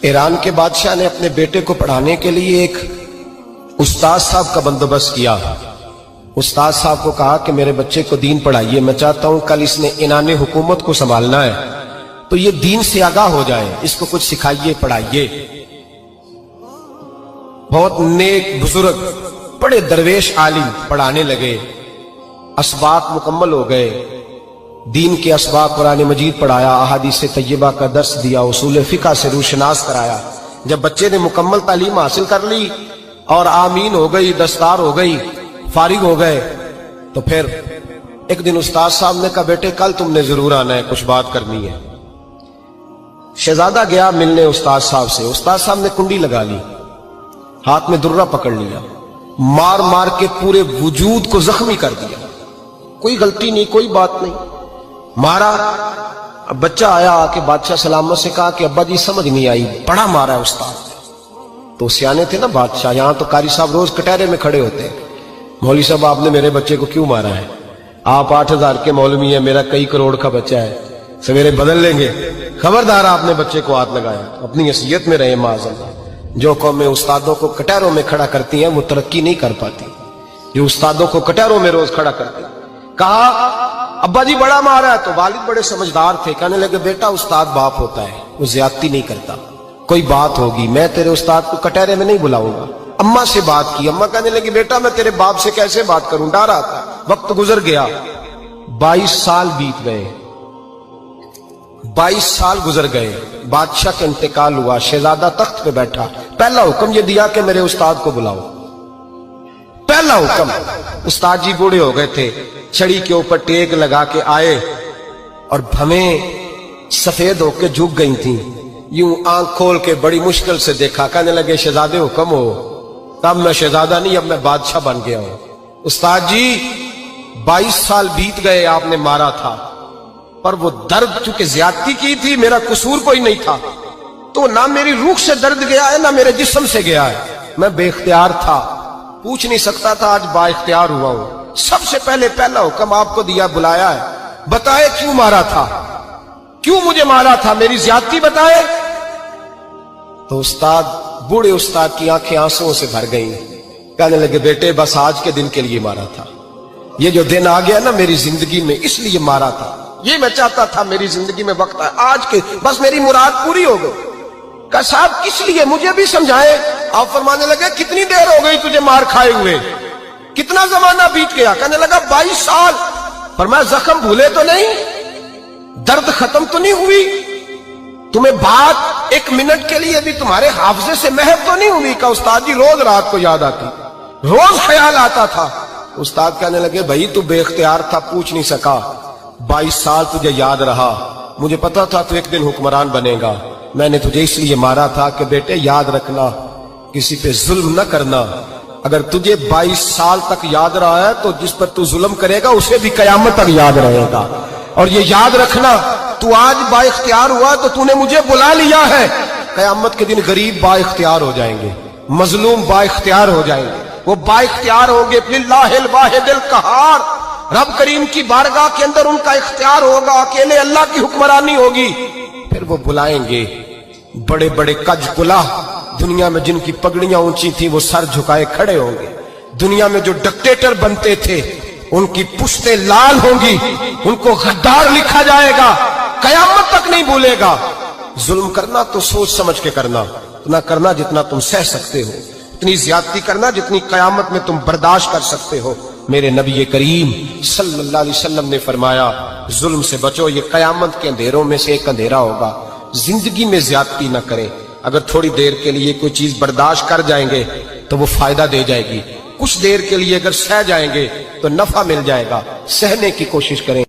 Iran के बादशाह ने अपने बेटे को पढ़ाने के लिए एक उस्ताद साहब का बंदोबस्त किया। उस्ताद साहब को कहा कि मेरे बच्चे को दीन पढ़ाइए, मैं चाहता हूं कल इसने इनाने हुकूमत को संभालना है तो ये दीन से आगाह हो जाए, इसको कुछ सिखाइए, पढ़ाइए। बहुत नेक बुजुर्ग बड़े दरवेश आलिम पढ़ाने लगे, असबाक मुकम्मल हो गए, दीन के असबाक कुरान मजीद पढ़ाया, अहादीस तैयबा का दर्स दिया, उसूल फिक़ह से रूशनास कराया। जब बच्चे ने मुकम्मल तालीम हासिल कर ली और आमीन हो गई, दस्तार हो गई, फारिग हो गए, तो फिर एक दिन उस्ताद साहब ने कहा बेटे कल तुमने जरूर आना है, कुछ बात करनी है। शहजादा गया मिलने उस्ताद साहब से। उस्ताद साहब ने कुंडी लगा ली, हाथ में दुर्रा पकड़ लिया, मार मार के पूरे वजूद को जख्मी कर दिया। कोई गलती नहीं, कोई बात नहीं, मारा। अब बच्चा आया आके बादशाह सलामत से कहा कि अब्बा जी समझ नहीं आई, बड़ा मारा है उस्ताद। तो सियाने थे ना बादशाह, यहां तो कारी साहब रोज कटहरे में खड़े होते हैं, मौलवी साहब आपने मेरे बच्चे को क्यों मारा है? आप 8,000 के मौलवी हैं, मेरा कई करोड़ का बच्चा है, सवेरे बदल लेंगे। खबरदार आपने बच्चे को हाथ लगाया, अपनी हैसियत में रहे माज़अल्लाह। जो कौमें उस्तादों को कटहरों में खड़ा करती हैं वो तरक्की नहीं कर पाती। जो उस्तादों को कटहरों में रोज खड़ा करते, कहा अब्बा जी बड़ा मारा है। तो वालिद बड़े समझदार थे, कहने लगे बेटा उस्ताद बाप होता है, वो ज्यादती नहीं करता, कोई बात होगी, मैं तेरे उस्ताद को कटहरे में नहीं बुलाऊंगा। अम्मा से बात की, अम्मा कहने लगी बेटा मैं तेरे बाप से कैसे बात करूं, डर आता। वक्त गुजर गया, 22 साल बीत गए, 22 साल गुजर गए, बादशाह का इंतकाल हुआ, शहजादा तख्त पे बैठा। पहला हुक्म ये दिया कि मेरे उस्ताद को बुलाओ, पहला हुक्म। उस्ताद जी बूढ़े हो गए थे, छड़ी के ऊपर टेक लगा के आए और भवें सफेद होके झुक गई थी। यूं आंख खोल के बड़ी मुश्किल से देखा, कहने लगे शहजादे हुक्म हो। तब मैं शहजादा नहीं, अब मैं बादशाह बन गया हूं। उस्ताद जी 22 साल बीत गए, आपने मारा था, पर वो दर्द चूंकि ज्यादती की थी, मेरा कसूर कोई नहीं था, तो ना मेरी रूह से दर्द गया है ना मेरे जिस्म से गया है। मैं बेख्तियार था, पूछ नहीं सकता था, आज बाइख्तियार हुआ हूं। सबसे पहले पहला हुक्म आपको दिया, बुलाया है, बताए क्यों मारा था, क्यों मुझे मारा था, मेरी ज्यादती बताए। तो उस्ताद, बूढ़े उस्ताद की आंखें आंसुओं से भर गईं, कहने लगे बेटे बस आज के दिन के लिए मारा था, ये जो दिन आ गया ना मेरी जिंदगी में, इसलिए मारा था, ये मैं चाहता था मेरी जिंदगी में वक्त है आज के, बस मेरी मुराद पूरी हो गई। कहा साहब किस लिए, मुझे भी समझाए। आप फरमाने लगे कितनी देर हो गई तुझे मार खाए हुए, कितना जमाना बीत गया? कहने लगा 22 साल। फरमाया जख्म भूले तो नहीं, दर्द खत्म तो नहीं हुई, तुम्हें बात एक मिनट के लिए भी तुम्हारे हाफजे से महव तो नहीं हुई? का उस्ताद जी रोज रात को याद आती, रोज ख्याल आता था। उस्ताद कहने लगे भाई तू बेख्तियार था, पूछ नहीं सका, 22 साल तुझे याद रहा, मुझे पता था तू एक दिन हुक्मरान बनेगा, मैंने तुझे इसलिए मारा था कि बेटे याद रखना, किसी पे जुल्म न करना। अगर तुझे 22 साल तक याद रहा है तो जिस पर तू जुल्म करेगा उसे भी कयामत तक याद रहेगा। और ये याद रखना, तू आज बाइख्तियार हुआ तो तूने मुझे बुला लिया है, कयामत के दिन गरीब बाइख्तियार हो जाएंगे, मजलूम बाइख्तियार हो जाएंगे, वो बाइख्तियार होंगे लिल्लाहिल वाहिदिल कहार, रब करीम की बारगाह के अंदर उनका इख्तियार होगा, अकेले अल्लाह की हुक्मरानी होगी। फिर वो बुलाएंगे बड़े बड़े कज कुला, दुनिया में जिनकी पगड़ियां ऊंची थी वो सर झुकाए खड़े होंगे, दुनिया में जो डिक्टेटर बनते थे उनकी पुश्तें लाल होंगी, उनको गद्दार लिखा जाएगा, कयामत तक नहीं भूलेगा। जुल्म करना तो सोच समझ के करना, इतना करना जितना तुम सह सकते हो, इतनी ज्यादती करना जितनी कयामत में तुम बर्दाश्त कर सकते हो। मेरे नबी करीम सल्लल्लाहु अलैहि वसल्लम ने फरमाया जुल्म से बचो, ये कयामत के अंधेरों में से एक अंधेरा होगा। जिंदगी में ज्यादती न करें, अगर थोड़ी देर के लिए कोई चीज बर्दाश्त कर जाएंगे तो वो फायदा दे जाएगी, कुछ देर के लिए अगर सह जाएंगे तो नफा मिल जाएगा। सहने की कोशिश करें।